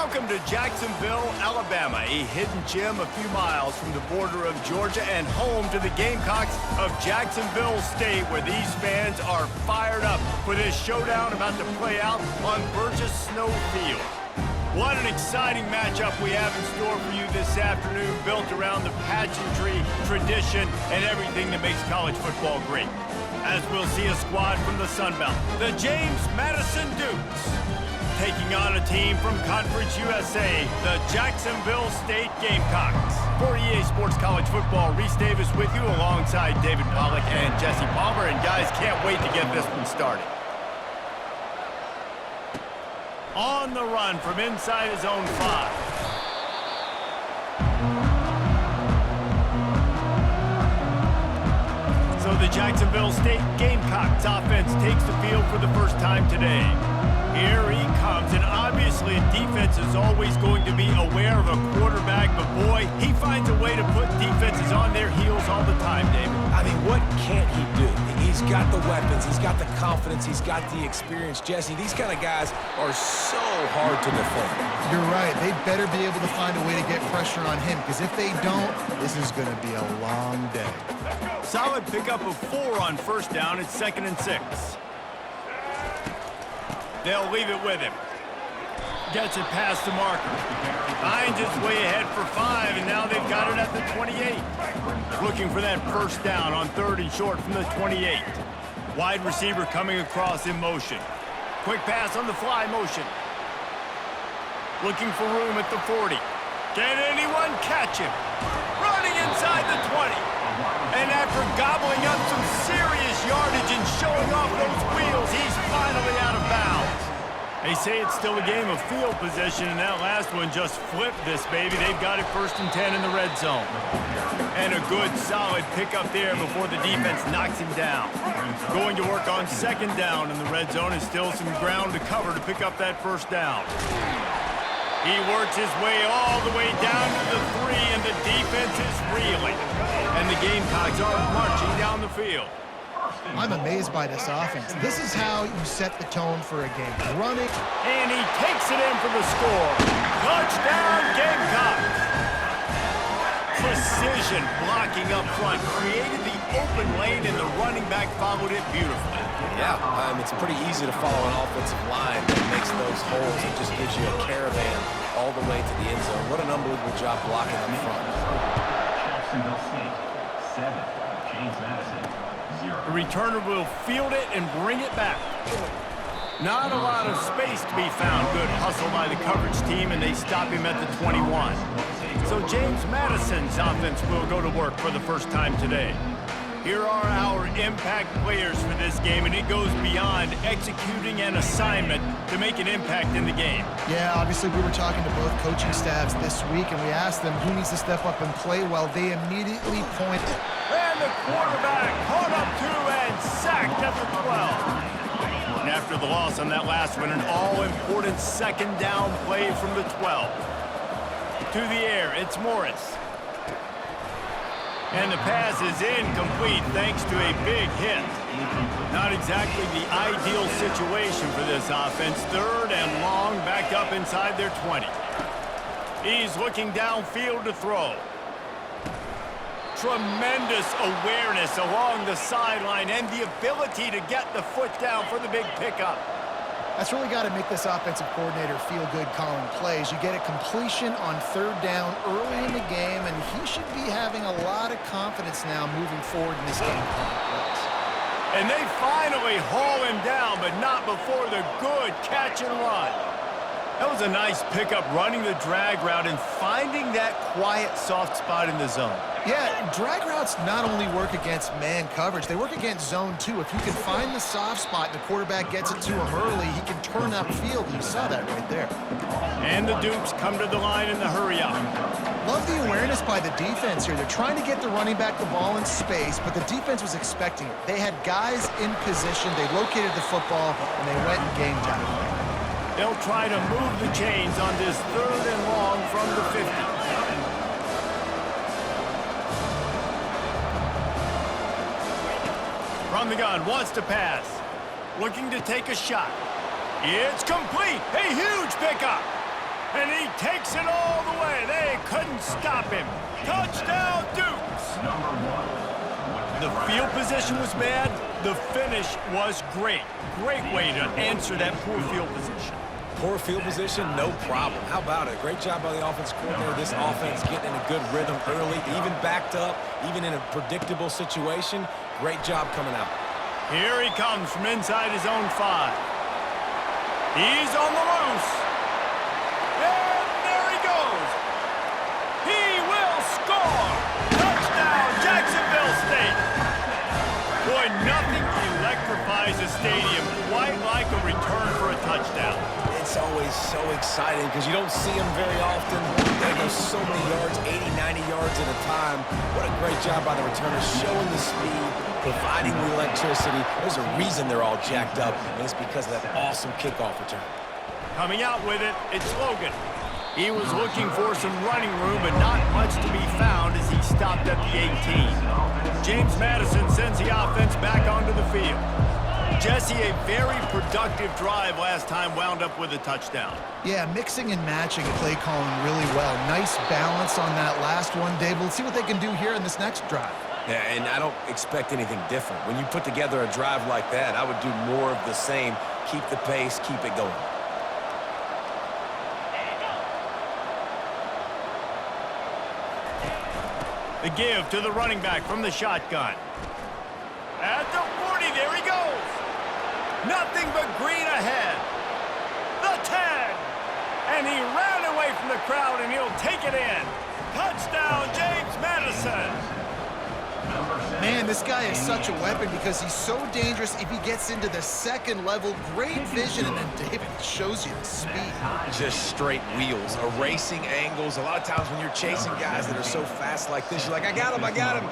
Welcome to Jacksonville, Alabama, a hidden gem a few miles from the border of Georgia and home to the Gamecocks of Jacksonville State, where these fans are fired up for this showdown about to play out on Burgess Snow Field. What an exciting matchup we have in store for you this afternoon, built around the pageantry, tradition, and everything that makes college football great. As we'll see a squad from the Sun Belt, the James Madison Dukes, taking on a team from Conference USA, the Jacksonville State Gamecocks. For EA Sports College Football, Reese Davis with you alongside David Pollack and Jesse Palmer. And guys, can't wait to get this one started. On the run from inside his own 5. So the Jacksonville State Gamecocks offense takes the field for the first time today. Here he comes, and obviously defense is always going to be aware of a quarterback, but boy, he finds a way to put defenses on their heels all the time, David. I mean, what can't he do? He's got the weapons, he's got the confidence, he's got the experience. Jesse, these kind of guys are so hard to defend. You're right. They better be able to find a way to get pressure on him, because if they don't, this is going to be a long day. Solid pickup of 4 on first down. It's 2nd and 6. They'll leave it with him. Gets it past the marker. Finds its way ahead for 5, and now they've got it at the 28. Looking for that first down on 3rd and short from the 28. Wide receiver coming across in motion. Quick pass on the fly motion. Looking for room at the 40. Can anyone catch him? Running inside the 20. And after gobbling up some serious yardage and showing off those wheels, he's finally out of bounds. They say it's still a game of field position, and that last one just flipped this baby. They've got it 1st and 10 in the red zone. And a good, solid pickup there before the defense knocks him down. Going to work on 2nd down in the red zone, and still some ground to cover to pick up that first down. He works his way all the way down to the 3, and the defense is reeling. And the Gamecocks are marching down the field. I'm amazed by this offense. This is how you set the tone for a game. Running. And he takes it in for the score. Touchdown, Gamecocks! Precision blocking up front created the open lane, and the running back followed it beautifully. Yeah, it's pretty easy to follow an offensive line that makes those holes. It just gives you a caravan all the way to the end zone. What an unbelievable job blocking up front. Jacksonville State, 7. James Madison, 0. The returner will field it and bring it back. Not a lot of space to be found. Good hustle by the coverage team, and they stop him at the 21. So James Madison's offense will go to work for the first time today. Here are our impact players for this game, and it goes beyond executing an assignment to make an impact in the game. Yeah, obviously we were talking to both coaching staffs this week, and we asked them who needs to step up and play well. They immediately pointed. And the quarterback caught up to and sacked at the 12. And after the loss on that last one, an all-important 2nd down play from the 12. To the air, it's Morris. And the pass is incomplete thanks to a big hit. Not exactly the ideal situation for this offense. 3rd and long, back up inside their 20. He's looking downfield to throw. Tremendous awareness along the sideline and the ability to get the foot down for the big pickup. That's really got to make this offensive coordinator feel good calling plays. You get a completion on 3rd down early in the game, and he should be having a lot of confidence now moving forward in this game calling plays. And they finally haul him down, but not before the good catch and run. That was a nice pickup, running the drag route and finding that quiet, soft spot in the zone. Yeah, drag routes not only work against man coverage, they work against zone too. If you can find the soft spot and the quarterback gets it to him early, he can turn upfield, and you saw that right there. And the Dukes come to the line in the hurry-up. Love the awareness by the defense here. They're trying to get the running back the ball in space, but the defense was expecting it. They had guys in position, they located the football, and they went and game time. They'll try to move the chains on this 3rd and long from the 50. From the gun, wants to pass. Looking to take a shot. It's complete. A huge pickup. And he takes it all the way. They couldn't stop him. Touchdown, Dukes! The field position was bad. The finish was great. Great way to answer that poor field position. Poor field position, no problem. How about it? Great job by the offense coordinator. This offense getting in a good rhythm early, even backed up, even in a predictable situation. Great job coming out. Here he comes from inside his own 5. He's on the loose. And there he goes. He will score. Touchdown, Jacksonville State. Boy, nothing electrifies a stadium quite like a return for a touchdown. It's always so exciting because you don't see them very often. They go so many yards, 80, 90 yards at a time. What a great job by the returners, showing the speed, providing the electricity. There's a reason they're all jacked up, and it's because of that awesome kickoff return. Coming out with it, it's Logan. He was looking for some running room, but not much to be found as he stopped at the 18. James Madison sends the offense back onto the field. Jesse, a very productive drive last time, wound up with a touchdown. Yeah, mixing and matching play calling really well. Nice balance on that last one, Dave. We'll see what they can do here in this next drive. Yeah, and I don't expect anything different. When you put together a drive like that, I would do more of the same. Keep the pace, keep it going. The give to the running back from the shotgun. At the 40, there he goes. Nothing but green ahead. The 10. And he ran away from the crowd, and he'll take it in. Touchdown, James Madison. Man, this guy is such a weapon because he's so dangerous if he gets into the second level. Great vision, and then David shows you the speed. Just straight wheels, erasing angles. A lot of times when you're chasing guys that are so fast like this, you're like, I got him, I got him.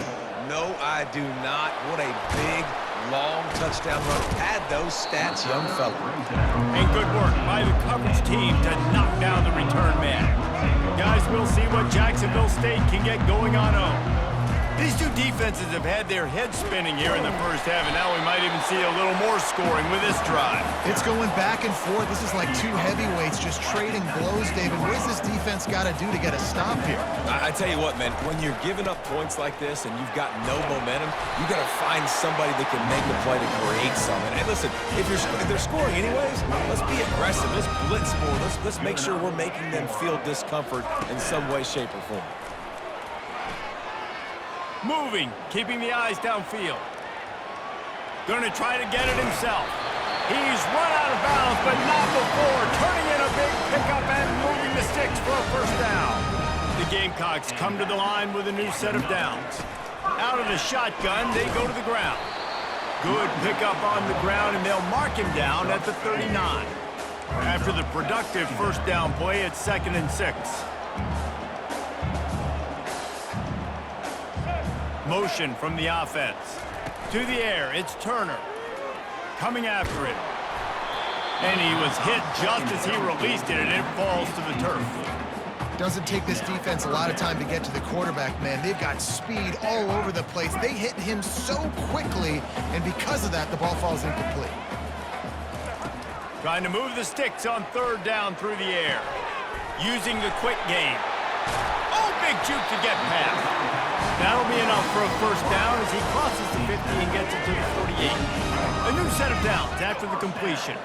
No, I do not. What a big, long touchdown run. Add those stats, young fella. And good work by the coverage team to knock down the return man. Guys, we'll see what Jacksonville State can get going on home. These two defenses have had their heads spinning here in the first half, and now we might even see a little more scoring with this drive. It's going back and forth. This is like two heavyweights just trading blows, David. What does this defense got to do to get a stop here? I tell you what, man, when you're giving up points like this and you've got no momentum, you got to find somebody that can make a play to create something. And listen, if they're scoring anyways, let's be aggressive. Let's blitz more. Let's make sure we're making them feel discomfort in some way, shape, or form. Moving, keeping the eyes downfield. Going to try to get it himself. He's run out of bounds, but not before turning in a big pickup and moving the sticks for a first down. The Gamecocks come to the line with a new set of downs. Out of the shotgun, they go to the ground. Good pickup on the ground, and they'll mark him down at the 39. After the productive first down play, it's 2nd and 6. Motion from the offense. To the air, it's Turner. Coming after it. And he was hit just as he released it, and it falls to the turf. Doesn't take this defense a lot of time to get to the quarterback, man. They've got speed all over the place. They hit him so quickly, and because of that, the ball falls incomplete. Trying to move the sticks on 3rd down through the air. Using the quick game. Oh, big juke to get past. That'll be enough for a first down as he crosses the 50 and gets it to the 48. A new set of downs after the completion.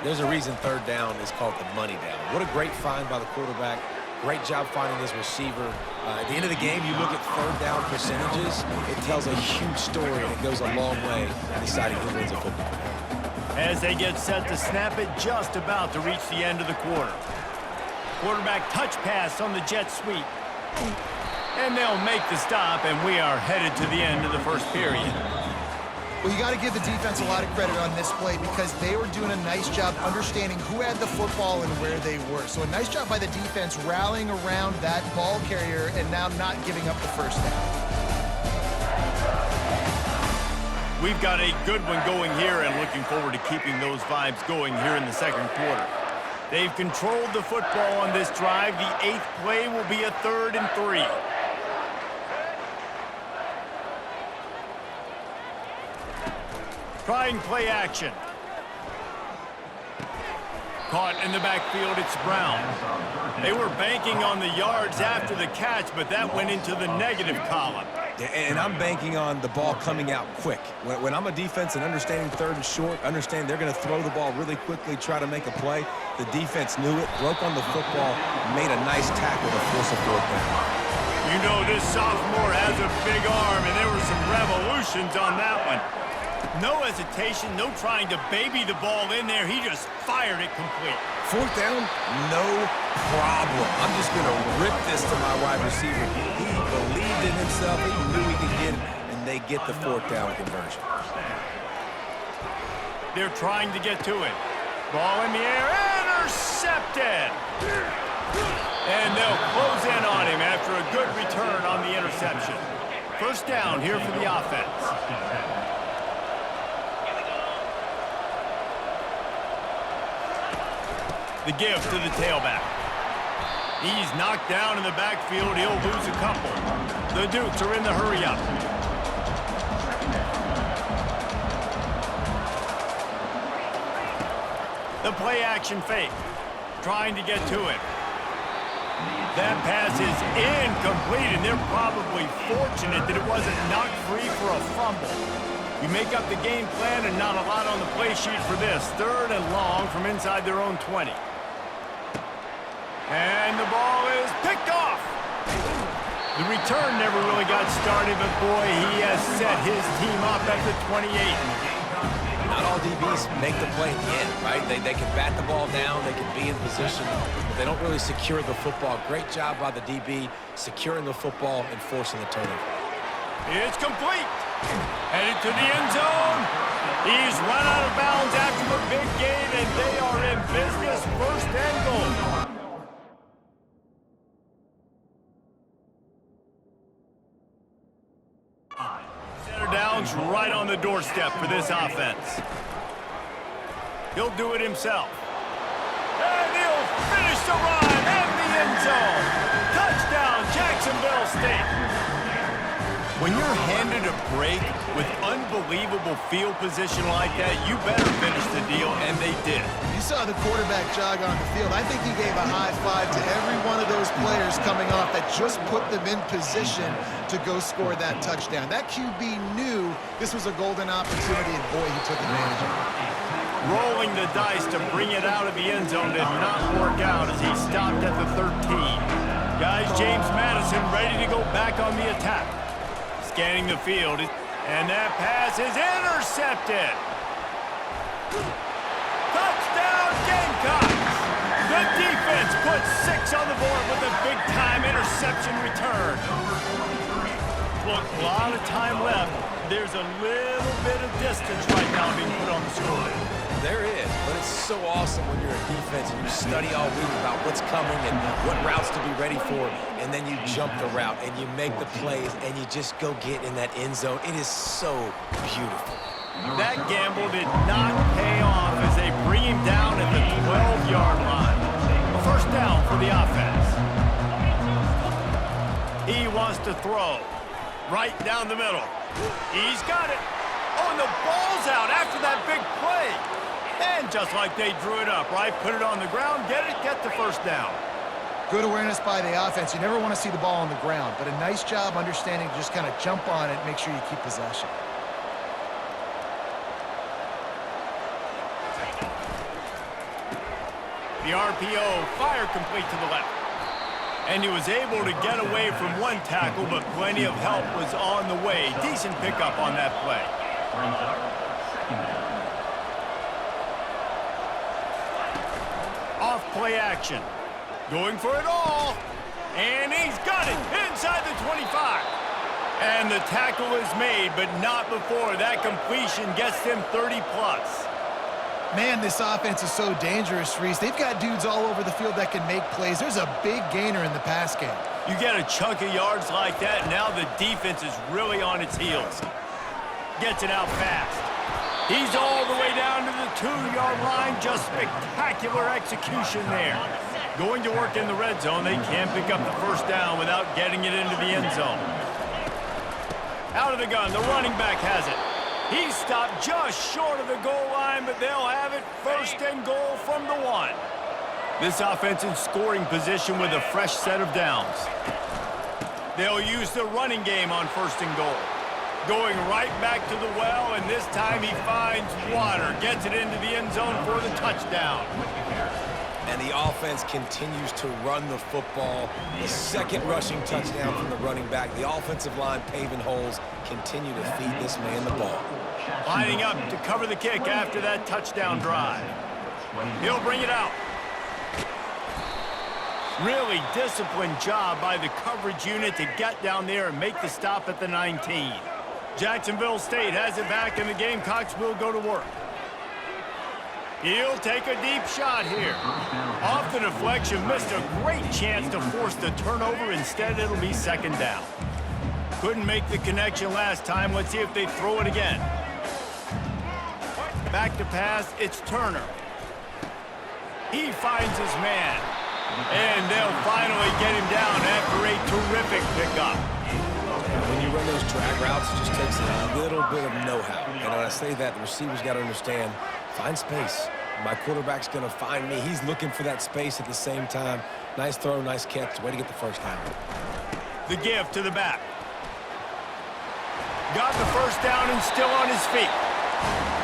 There's a reason 3rd down is called the money down. What a great find by the quarterback. Great job finding his receiver. At the end of the game, you look at 3rd down percentages. It tells a huge story, and it goes a long way in deciding who wins a football game. As they get set to snap it, just about to reach the end of the quarter. Quarterback touch pass on the jet sweep. And they'll make the stop, and we are headed to the end of the first period. Well, you got to give the defense a lot of credit on this play because they were doing a nice job understanding who had the football and where they were. So a nice job by the defense rallying around that ball carrier and now not giving up the first down. We've got a good one going here and looking forward to keeping those vibes going here in the second quarter. They've controlled the football on this drive. The 8th play will be a 3rd and 3. Trying play action. Caught in the backfield, it's Brown. They were banking on the yards after the catch, but that went into the negative column. Yeah, and I'm banking on the ball coming out quick. When I'm a defense and understanding third and short, understand they're going to throw the ball really quickly, try to make a play. The defense knew it, broke on the football, made a nice tackle to force a fourth down. You know this sophomore has a big arm, and there were some revolutions on that one. No hesitation, no trying to baby the ball in there. He just fired it complete. Fourth down, no problem. I'm just going to rip this to my wide receiver. He believed in himself. He knew he could get it, and they get the fourth down conversion. They're trying to get to it. Ball in the air, intercepted. And they'll close in on him after a good return on the interception. First down here for the offense. The give to the tailback. He's knocked down in the backfield. He'll lose a couple. The Dukes are in the hurry-up. The play-action fake. Trying to get to it. That pass is incomplete, and they're probably fortunate that it wasn't knocked free for a fumble. You make up the game plan and not a lot on the play sheet for this. Third and long from inside their own 20. And the ball is picked off. The return never really got started, but boy, he has set his team up at the 28. Not all DBs make the play at the end, right? They can bat the ball down, they can be in position, but they don't really secure the football. Great job by the DB securing the football and forcing the turnover. It's complete. Headed to the end zone. He's run out of bounds after the big gain, and they are in business. First and goal. Center down's right on the doorstep for this offense. He'll do it himself. And he'll finish the run in the end zone. Touchdown, Jacksonville State. When you're handed a break with unbelievable field position like that, you better finish the deal, and they did. You saw the quarterback jog on the field. I think he gave a high five to every one of those players coming off that just put them in position to go score that touchdown. That QB knew this was a golden opportunity, and boy, he took advantage of it. Rolling the dice to bring it out of the end zone did not work out as he stopped at the 13. Guys, James Madison ready to go back on the attack. Scanning the field, and that pass is intercepted. Touchdown, Gamecocks! The defense puts 6 on the board with a big-time interception return. Look, a lot of time left. There's a little bit of distance right now being put on the score. There is, but it's so awesome when you're a defense and you study all week about what's coming and what routes to be ready for, and then you jump the route and you make the plays and you just go get in that end zone. It is so beautiful. That gamble did not pay off as they bring him down at the 12-yard line. First down for the offense. He wants to throw right down the middle. He's got it. Oh, and the ball's out after that big play. And just like they drew it up, right? Put it on the ground, get the first down. Good awareness by the offense. You never want to see the ball on the ground, but a nice job understanding to just kind of jump on it, make sure you keep possession. The RPO, fire complete to the left. And he was able to get away from one tackle, but plenty of help was on the way. Decent pickup on that play. Off play action. Going for it all. And he's got it inside the 25. And the tackle is made, but not before that completion gets them 30+. Man, this offense is so dangerous, Reese. They've got dudes all over the field that can make plays. There's a big gainer in the pass game. You get a chunk of yards like that, now the defense is really on its heels. Gets it out fast. He's all the way down to the 2-yard line. Just spectacular execution there. Going to work in the red zone. They can't pick up the first down without getting it into the end zone. Out of the gun, the running back has it. He stopped just short of the goal line, but they'll have it 1st and goal from the 1. This offense in scoring position with a fresh set of downs. They'll use the running game on 1st and goal. Going right back to the well, and this time he finds water. Gets it into the end zone for the touchdown. And the offense continues to run the football. The 2nd rushing touchdown from the running back. The offensive line paving holes continue to feed this man the ball. Lining up to cover the kick after that touchdown drive. He'll bring it out. Really disciplined job by the coverage unit to get down there and make the stop at the 19. Jacksonville State has it back, and the Gamecocks will go to work. He'll take a deep shot here. Off the deflection, missed a great chance to force the turnover. Instead, it'll be 2nd down. Couldn't make the connection last time. Let's see if they throw it again. Back to pass, it's Turner. He finds his man. And they'll finally get him down after a terrific pickup. When you run those drag routes, it just takes a little bit of know-how. And when I say that, the receivers got to understand, find space. My quarterback's going to find me. He's looking for that space at the same time. Nice throw, nice catch. Way to get the 1st down. The give to the back. Got the 1st down and still on his feet.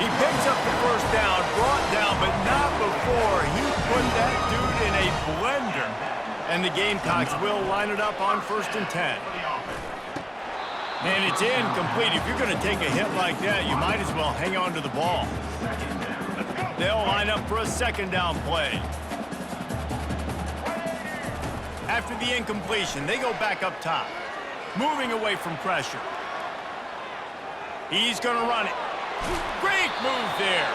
He picks up the 1st down, brought down, but not before he put that dude in a blender. And the Gamecocks will line it up on 1st and 10. And it's incomplete. If you're going to take a hit like that, you might as well hang on to the ball. They'll line up for a 2nd down play. After the incompletion, they go back up top, moving away from pressure. He's going to run it. Great move there.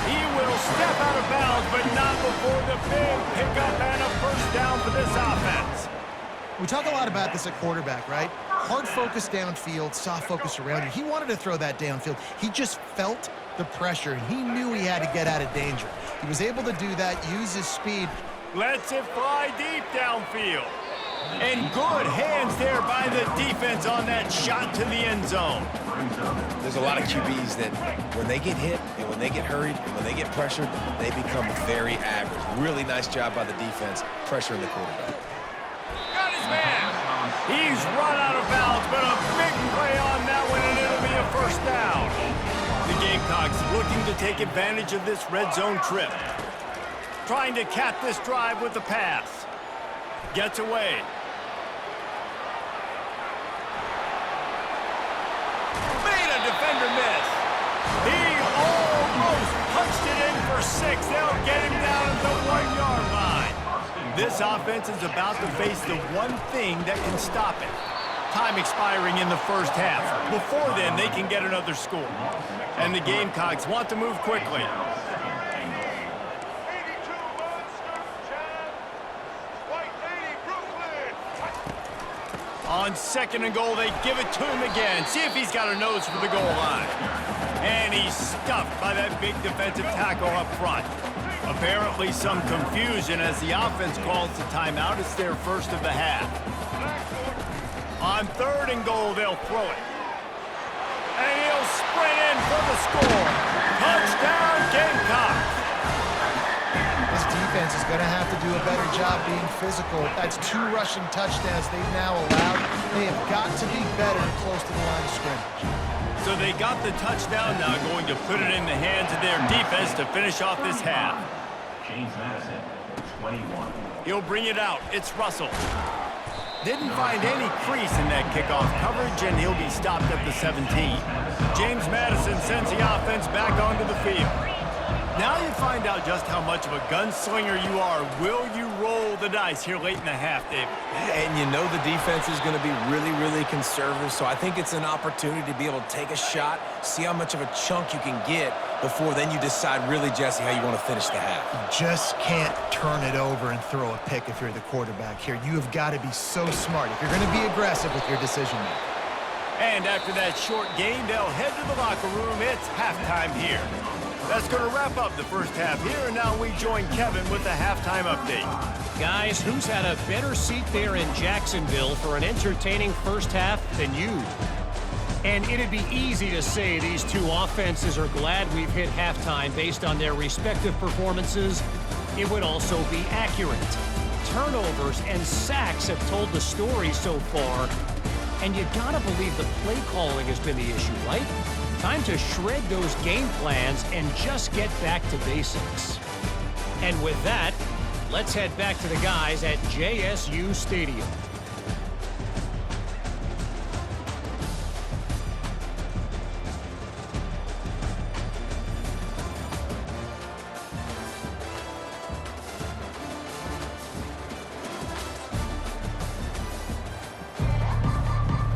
He will step out of bounds, but not before the big pickup and a 1st down for this offense. We talk a lot about this at quarterback, right? Hard focus downfield, soft focus around you. He wanted to throw that downfield. He just felt the pressure, and he knew he had to get out of danger. He was able to do that, use his speed. Lets it fly deep downfield. And good hands there by the defense on that shot to the end zone. There's a lot of QBs that when they get hit and when they get hurried and when they get pressured, they become very average. Really nice job by the defense pressuring the quarterback. Got his man. He's run out of bounds, but a big play on that one, and it'll be a 1st down. The Gamecocks looking to take advantage of this red zone trip. Trying to cap this drive with the pass. Gets away. Made a defender miss. He almost punched it in for 6. They'll get him down at the 1-yard line. This offense is about to face the one thing that can stop it. Time expiring in the 1st half. Before then, they can get another score. And the Gamecocks want to move quickly. On 2nd and goal, they give it to him again. See if he's got a nose for the goal line. And he's stuffed by that big defensive tackle up front. Apparently some confusion as the offense calls the timeout. It's their 1st of the half. On 3rd and goal, they'll throw it. And he'll sprint in for the score. Touchdown, Gamecocks. This defense is going to have to do a better job being physical. That's 2 rushing touchdowns they've now allowed. They have got to be better close to the line of scrimmage. So they got the touchdown, now going to put it in the hands of their defense to finish off this half. James Madison, 21. He'll bring it out. It's Russell. Didn't find any crease in that kickoff coverage, and he'll be stopped at the 17. James Madison sends the offense back onto the field. Now you find out just how much of a gunslinger you are. Will you roll the dice here late in the half, David? And you know the defense is going to be really, really conservative, so I think it's an opportunity to be able to take a shot, see how much of a chunk you can get before then you decide really, Jesse, how you want to finish the half. You just can't turn it over and throw a pick if you're the quarterback here. You have got to be so smart if you're going to be aggressive with your decision-making. And after that short game, they'll head to the locker room. It's halftime here. That's going to wrap up the 1st half here, and now we join Kevin with the halftime update. Guys, who's had a better seat there in Jacksonville for an entertaining 1st half than you? And it'd be easy to say these two offenses are glad we've hit halftime based on their respective performances. It would also be accurate. Turnovers and sacks have told the story so far. And you gotta believe the play calling has been the issue, right? Time to shred those game plans and just get back to basics. And with that, let's head back to the guys at JSU Stadium.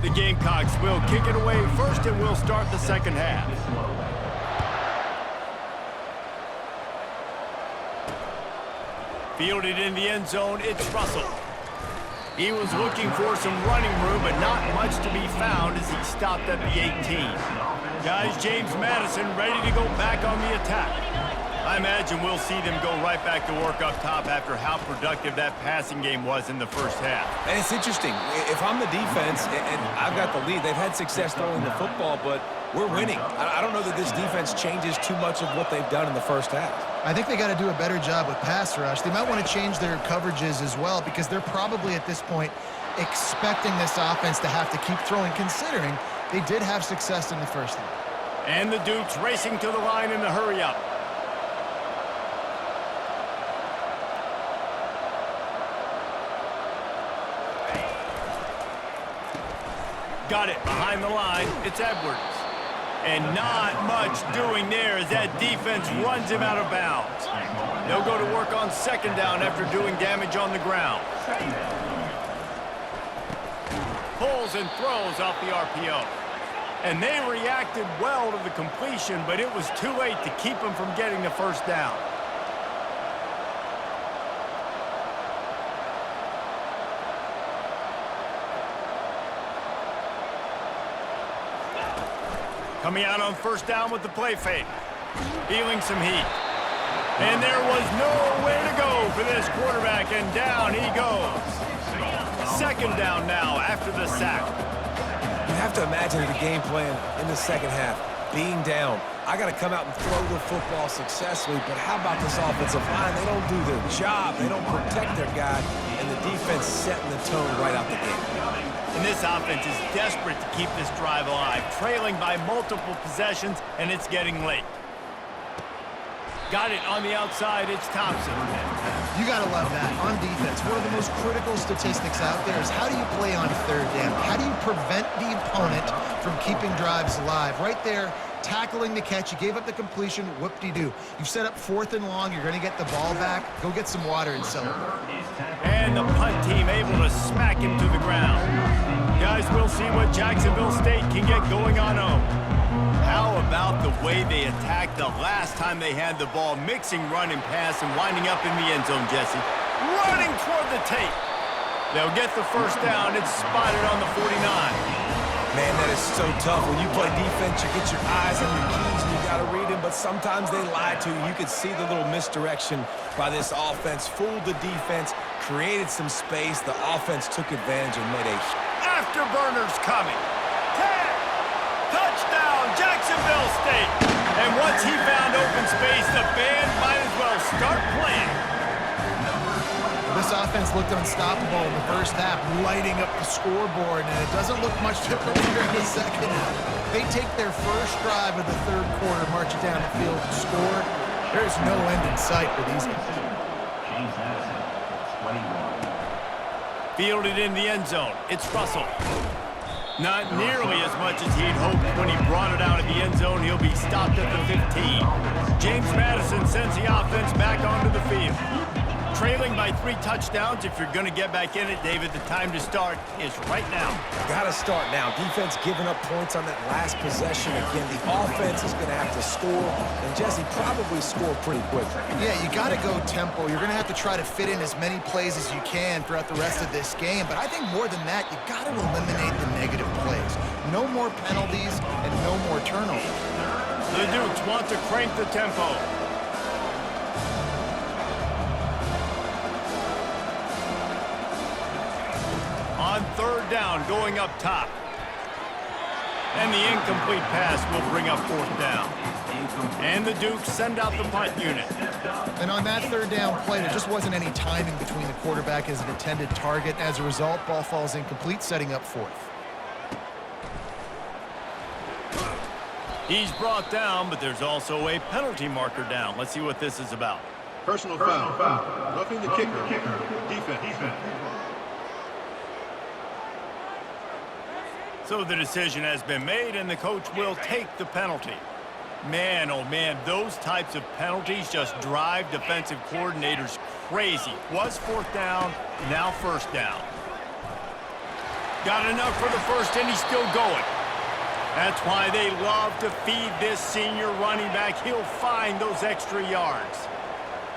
The Gamecocks will kick it away first, and we'll start the second half. Fielded in the end zone, it's Russell. He was looking for some running room, but not much to be found as he stopped at the 18. Guys, James Madison ready to go back on the attack. I imagine we'll see them go right back to work up top after how productive that passing game was in the first half. And it's interesting. If I'm the defense and I've got the lead, they've had success throwing the football, but we're winning. I don't know that this defense changes too much of what they've done in the first half. I think they got to do a better job with pass rush. They might want to change their coverages as well because they're probably at this point expecting this offense to have to keep throwing, considering they did have success in the first half. And the Dukes racing to the line in the hurry-up. Got it behind the line. It's Edwards. And not much doing there as that defense runs him out of bounds. They'll go to work on second down after doing damage on the ground. Pulls and throws off the RPO. And they reacted well to the completion, but it was too late to keep them from getting the first down. Coming out on first down with the play fake. Feeling some heat. And there was nowhere to go for this quarterback, and down he goes. Second down now after the sack. You have to imagine the game plan in the second half. Being down, I got to come out and throw the football successfully, but how about this offensive line? They don't do their job. They don't protect their guy, and the defense setting the tone right out the gate. And this offense is desperate to keep this drive alive, trailing by multiple possessions, and it's getting late. Got it on the outside, it's Thompson. You got to love that. On defense, one of the most critical statistics out there is how do you play on third down? How do you prevent the opponent from keeping drives alive? Right there, tackling the catch. You gave up the completion, whoop-de-doo. You've set up fourth and long. You're going to get the ball back. Go get some water and celebrate. And the punt team able to smack him to the ground. Guys, we'll see what Jacksonville State can get going on home. How about the way they attacked the last time they had the ball, mixing run and pass and winding up in the end zone, Jesse. Running toward the tape. They'll get the first down. It's spotted on the 49. Man, that is so tough. When you play defense, you get your eyes on your keys and you got to read them, but sometimes they lie to you. You could see the little misdirection by this offense, fooled the defense, created some space. The offense took advantage and made a... Afterburners coming. 10. Touchdown, Jacksonville State. And once he found open space, the band might as well start playing. This offense looked unstoppable in the first half, lighting up the scoreboard, and it doesn't look much different here in the second half. They take their first drive of the third quarter, march it down the field, and score. There's no end in sight for these guys. James Madison, 21. Fielded in the end zone. It's Russell. Not nearly as much as he'd hoped when he brought it out of the end zone. He'll be stopped at the 15. James Madison sends the offense back onto the field. Trailing by 3 touchdowns. If you're going to get back in it, David, the time to start is right now. Got to start now. Defense giving up points on that last possession. Again, the offense is going to have to score, and Jesse probably score pretty quickly. Yeah, you got to go tempo. You're going to have to try to fit in as many plays as you can throughout the rest of this game. But I think more than that, you got to eliminate the negative plays. No more penalties and no more turnovers. The Dukes want to crank the tempo. On third down, going up top. And the incomplete pass will bring up 4th down. And the Dukes send out the punt unit. And on that 3rd down play, there just wasn't any timing between the quarterback as an intended target. As a result, ball falls incomplete, setting up 4th. He's brought down, but there's also a penalty marker down. Let's see what this is about. Personal foul. Roughing the kicker. Defense. So the decision has been made, and the coach will take the penalty. Man, oh man, those types of penalties just drive defensive coordinators crazy. Was 4th down, now 1st down. Got enough for the first, and he's still going. That's why they love to feed this senior running back. He'll find those extra yards.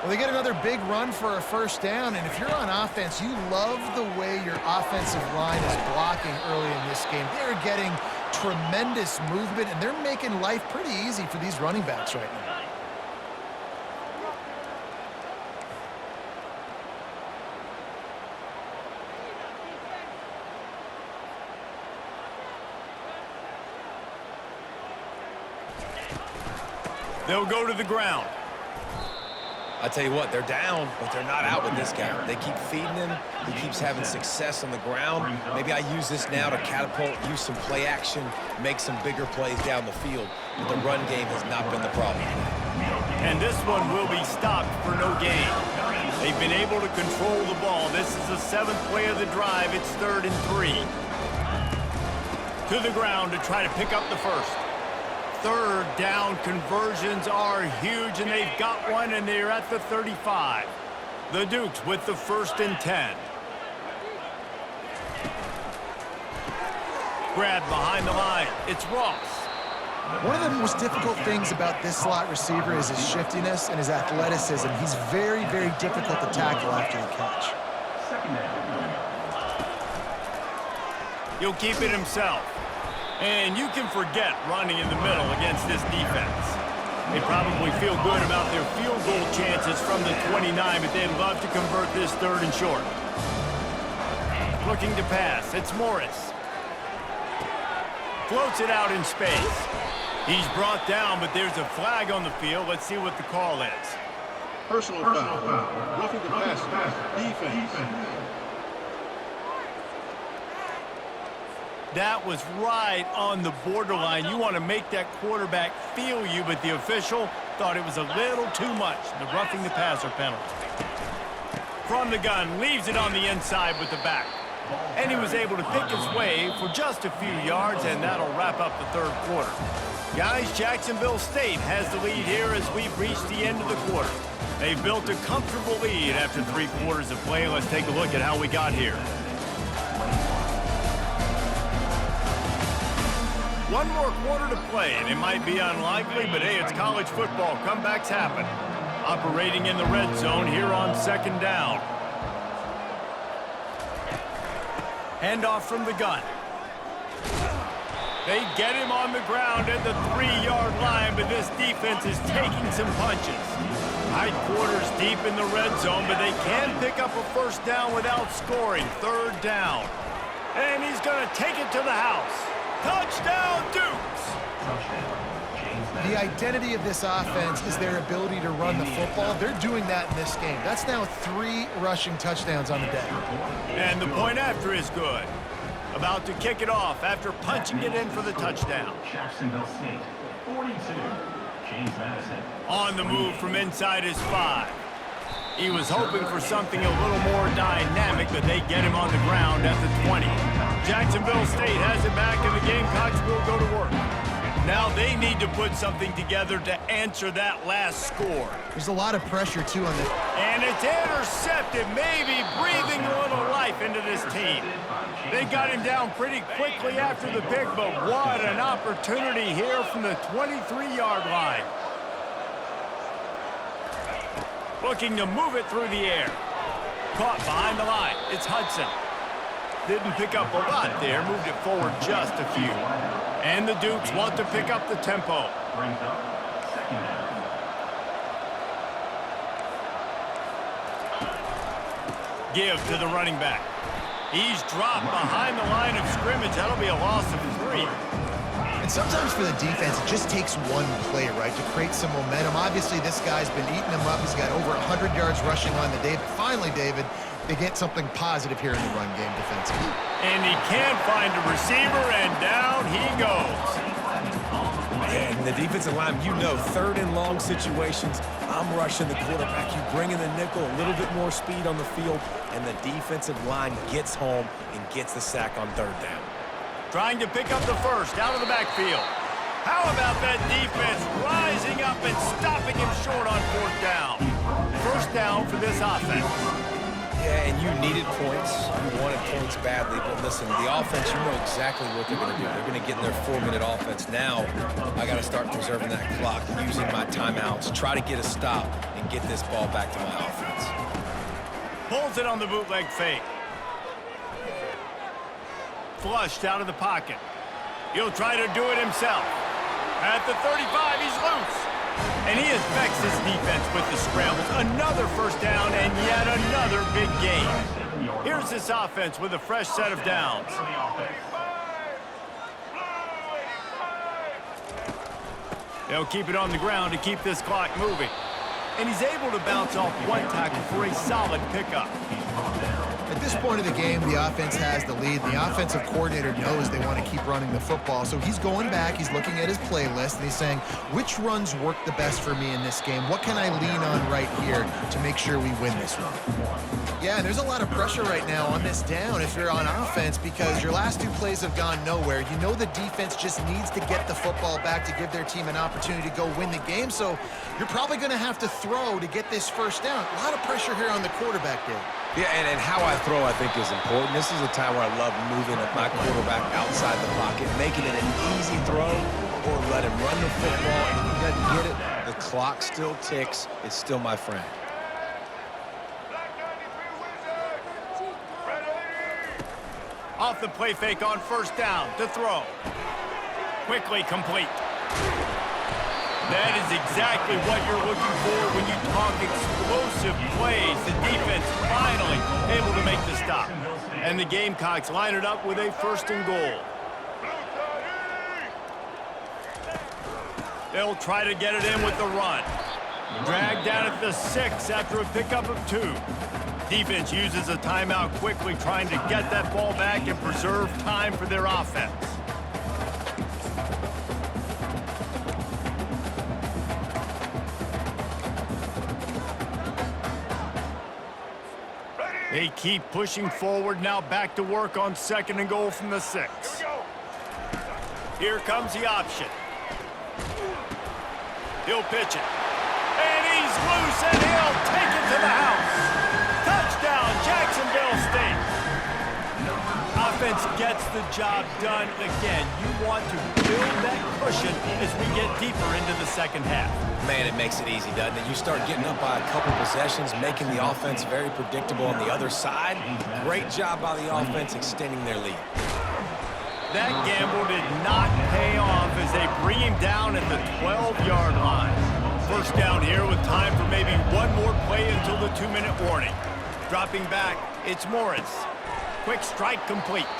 Well, they get another big run for a 1st down, and if you're on offense, you love the way your offensive line is blocking early in this game. They're getting tremendous movement, and they're making life pretty easy for these running backs right now. They'll go to the ground. I tell you what, they're down, but they're not out with this guy. They keep feeding him. He keeps having success on the ground. Maybe I use this now to catapult, use some play action, make some bigger plays down the field. But the run game has not been the problem. And this one will be stopped for no gain. They've been able to control the ball. This is the 7th play of the drive. It's 3rd and 3. To the ground to try to pick up the 1st. 3rd down conversions are huge, and they've got one, and they're at the 35. The Dukes with the 1st and 10. Grabbed behind the line. It's Ross. One of the most difficult things about this slot receiver is his shiftiness and his athleticism. He's very, very difficult to tackle after the catch. He'll keep it himself. And you can forget running in the middle against this defense. They probably feel good about their field goal chances from the 29, but they'd love to convert this 3rd and short. Looking to pass. It's Morris. Floats it out in space. He's brought down, but there's a flag on the field. Let's see what the call is. Personal foul. Roughing the passer. Defense. That was right on the borderline. You want to make that quarterback feel you, but the official thought it was a little too much. The roughing the passer penalty. From the gun, leaves it on the inside with the back. And he was able to pick his way for just a few yards, and that'll wrap up the 3rd quarter. Guys, Jacksonville State has the lead here as we've reached the end of the quarter. They've built a comfortable lead after 3 quarters of play. Let's take a look at how we got here. One more quarter to play, and it might be unlikely, but hey, it's college football. Comebacks happen. Operating in the red zone here on 2nd down. Handoff from the gun. They get him on the ground at the 3-yard line, but this defense is taking some punches. Tight quarters deep in the red zone, but they can pick up a 1st down without scoring. 3rd down. And he's going to take it to the house. Touchdown, Dukes! The identity of this offense is their ability to run the football. They're doing that in this game. That's now 3 rushing touchdowns on the day. And the point after is good. About to kick it off after punching it in for the touchdown. Jacksonville State, 42. James Madison. On the move from inside his 5. He was hoping for something a little more dynamic, but they get him on the ground at the 20. Jacksonville State has it back, and the Gamecocks will go to work. Now they need to put something together to answer that last score. There's a lot of pressure, too, on this. And it's intercepted, maybe breathing a little life into this team. They got him down pretty quickly after the pick, but what an opportunity here from the 23-yard line. Looking to move it through the air. Caught behind the line. It's Hudson. Didn't pick up a lot there. Moved it forward just a few. And the Dukes want to pick up the tempo. Brings up 2nd down. Give to the running back. He's dropped behind the line of scrimmage. That'll be a loss of 3. And sometimes for the defense, it just takes one play, right, to create some momentum. Obviously, this guy's been eating them up. He's got over 100 yards rushing on the day. But finally, David, they get something positive here in the run game defensively. And he can't find a receiver, and down he goes. And the defensive line, you know, third and long situations, I'm rushing the quarterback. You bring in the nickel, a little bit more speed on the field, and the defensive line gets home and gets the sack on third down. Trying to pick up the first out of the backfield. How about that defense rising up and stopping him short on fourth down? First down for this offense. Yeah, and you needed points. You wanted points badly. But listen, the offense, you know exactly what they're going to do. They're going to get in their 4-minute offense. Now, I got to start preserving that clock, using my timeouts, try to get a stop, and get this ball back to my offense. Pulls it on the bootleg fake. Flushed out of the pocket. He'll try to do it himself. At the 35, he's loose. And he affects his defense with the scrambles. Another first down and yet another big gain. Here's this offense with a fresh set of downs. They'll keep it on the ground to keep this clock moving. And he's able to bounce off one tackle for a solid pickup. At this point of the game, the offense has the lead. The offensive coordinator knows they want to keep running the football. So he's going back, he's looking at his playlist, and he's saying, which runs work the best for me in this game? What can I lean on right here to make sure we win this one? Yeah, and there's a lot of pressure right now on this down if you're on offense because your last two plays have gone nowhere. You know the defense just needs to get the football back to give their team an opportunity to go win the game. So you're probably going to have to throw to get this first down. A lot of pressure here on the quarterback, Dave. Yeah, and how I throw, I think, is important. This is a time where I love moving my quarterback outside the pocket, making it an easy throw, or let him run the football. If he doesn't get it, the clock still ticks. It's still my friend. Off the play fake on first down to throw. Quickly complete. That is exactly what you're looking for when you talk explosive plays. The defense finally able to make the stop. And the Gamecocks line it up with a first and goal. They'll try to get it in with the run. Dragged down at the 6 after a pickup of 2. Defense uses a timeout quickly, trying to get that ball back and preserve time for their offense. They keep pushing forward, now back to work on second and goal from the 6. Here comes the option. He'll pitch it. And he's loose, and he'll take it to the house. Touchdown, Jacksonville State. Offense gets the job done. Again, you want to build that cushion as we get deeper into the second half. Man, it makes it easy, doesn't it? You start getting up by a couple possessions, making the offense very predictable on the other side. Great job by the offense extending their lead. That gamble did not pay off as they bring him down at the 12-yard line. First down here with time for maybe one more play until the 2-minute warning. Dropping back, it's Morris. Quick strike complete.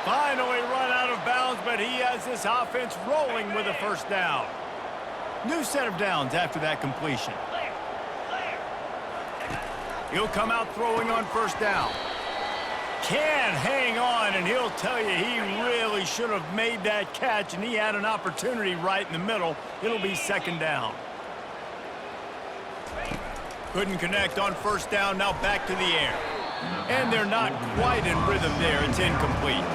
Finally run out of bounds, but he has this offense rolling with a first down. New set of downs after that completion. He'll come out throwing on first down. Can hang on, and he'll tell you he really should have made that catch, and he had an opportunity right in the middle. It'll be second down. Couldn't connect on first down, now back to the air. And they're not quite in rhythm there. It's incomplete.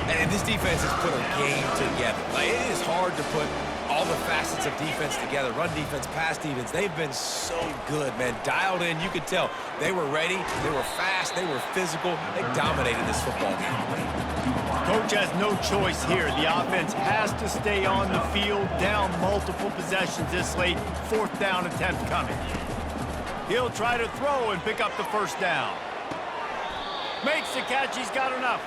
And this defense has put a game together. Like, it is hard to put all the facets of defense together. Run defense, pass defense. They've been so good, man. Dialed in. You could tell they were ready. They were fast. They were physical. They dominated this football game. Coach has no choice here. The offense has to stay on the field, down multiple possessions this late. Fourth down attempt coming. He'll try to throw and pick up the first down. Makes the catch. He's got enough.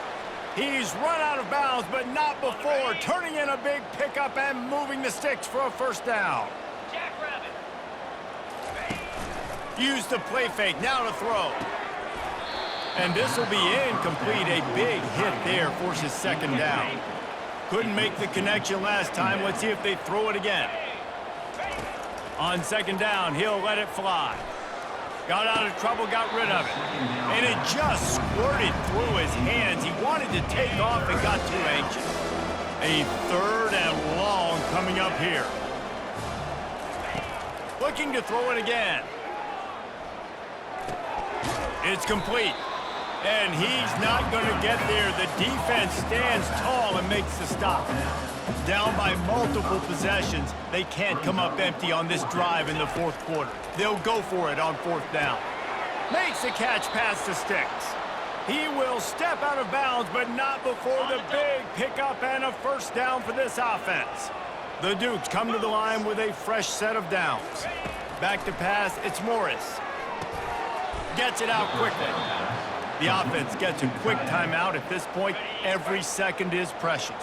He's run out of bounds, but not before. Turning in a big pickup and moving the sticks for a first down. Use the play fake. Now to throw. And this will be incomplete. A big hit there forces second down. Couldn't make the connection last time. Let's see if they throw it again. On second down, he'll let it fly. Got out of trouble, got rid of it. And it just squirted through his hands. He wanted to take off and got too anxious. A 3rd and long coming up here. Looking to throw it again. It's complete. And he's not going to get there. The defense stands tall and makes the stop. Down by multiple possessions, they can't come up empty on this drive in the 4th quarter. They'll go for it on 4th down. Makes the catch past the sticks. He will step out of bounds, but not before the big pickup and a 1st down for this offense. The Dukes come to the line with a fresh set of downs. Back to pass, it's Morris. Gets it out quickly. The offense gets a quick timeout. At this point, every second is precious.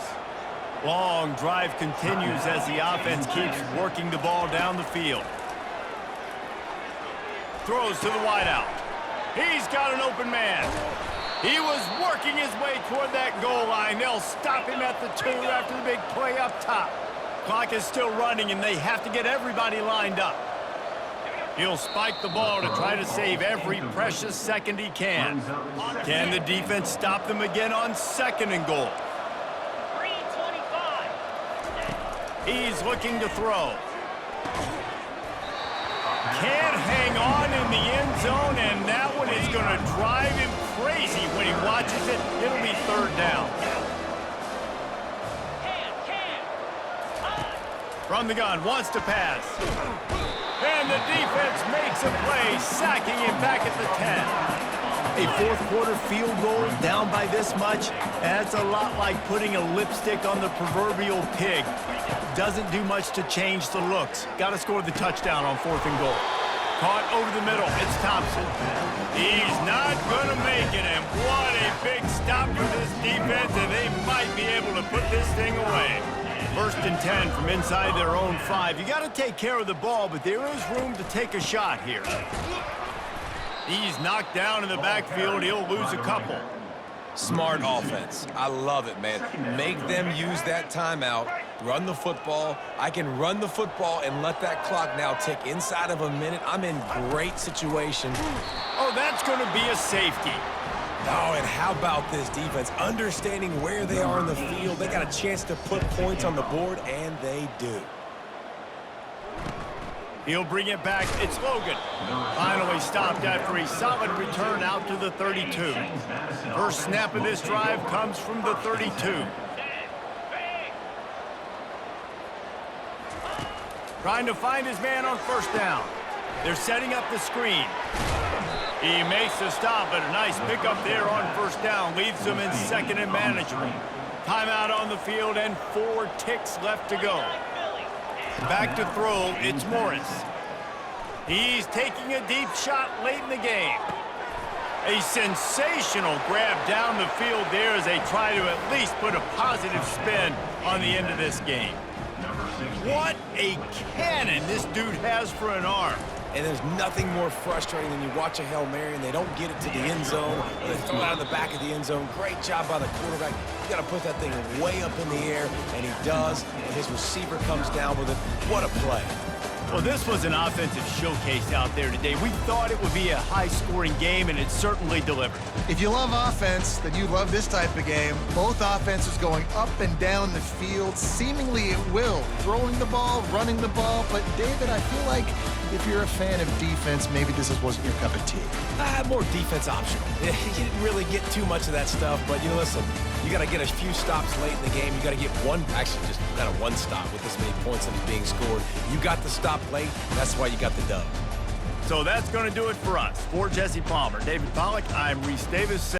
Long drive continues as the offense keeps working the ball down the field. Throws to the wideout. He's got an open man. He was working his way toward that goal line. They'll stop him at the 2 after the big play up top. Clock is still running, and they have to get everybody lined up. He'll spike the ball to try to save every precious second he can. Can the defense stop them again on 2nd and goal? He's looking to throw. Can't hang on in the end zone, and that one is going to drive him crazy when he watches it. It'll be 3rd down. From the gun, wants to pass. And the defense makes a play, sacking him back at the 10. A 4th quarter field goal down by this much, that's a lot like putting a lipstick on the proverbial pig. Doesn't do much to change the looks. Got to score the touchdown on 4th and goal. Caught over the middle. It's Thompson. He's not going to make it, and what a big stop for this defense, and they might be able to put this thing away. 1st and 10 from inside their own 5. You got to take care of the ball, but there is room to take a shot here. He's knocked down in the backfield. He'll lose a couple. Smart offense. I love it, man. Make them use that timeout. Run the football. I can run the football and let that clock now tick inside of a minute. I'm in great situation. Oh, that's going to be a safety. Oh, and how about this defense? Understanding where they are in the field. They got a chance to put points on the board, and they do. He'll bring it back. It's Logan. Finally stopped after a solid return out to the 32. First snap of this drive comes from the 32. Trying to find his man on 1st down. They're setting up the screen. He makes the stop, but a nice pickup there on 1st down. Leaves them in 2nd and manageable. Timeout on the field and 4 ticks left to go. Back to throw, it's Morris. He's taking a deep shot late in the game. A sensational grab down the field there as they try to at least put a positive spin on the end of this game. What a cannon this dude has for an arm. And there's nothing more frustrating than you watch a Hail Mary and they don't get it to the end zone, or they throw it out of the back of the end zone. Great job by the quarterback. You got to put that thing way up in the air, and he does, and his receiver comes down with it. What a play. Well, this was an offensive showcase out there today. We thought it would be a high-scoring game, and it certainly delivered. If you love offense, then you love this type of game. Both offenses going up and down the field, seemingly at will. Throwing the ball, running the ball. But, David, I feel like if you're a fan of defense, maybe this wasn't your cup of tea. More defense optional. You didn't really get too much of that stuff, but, you know, listen, you got to get a few stops late in the game. You got to get one, actually just kind of one stop with this many points that is being scored. You got the stop late. That's why you got the dub. So that's going to do it for us. For Jesse Palmer, David Pollack, I'm Reese Davis.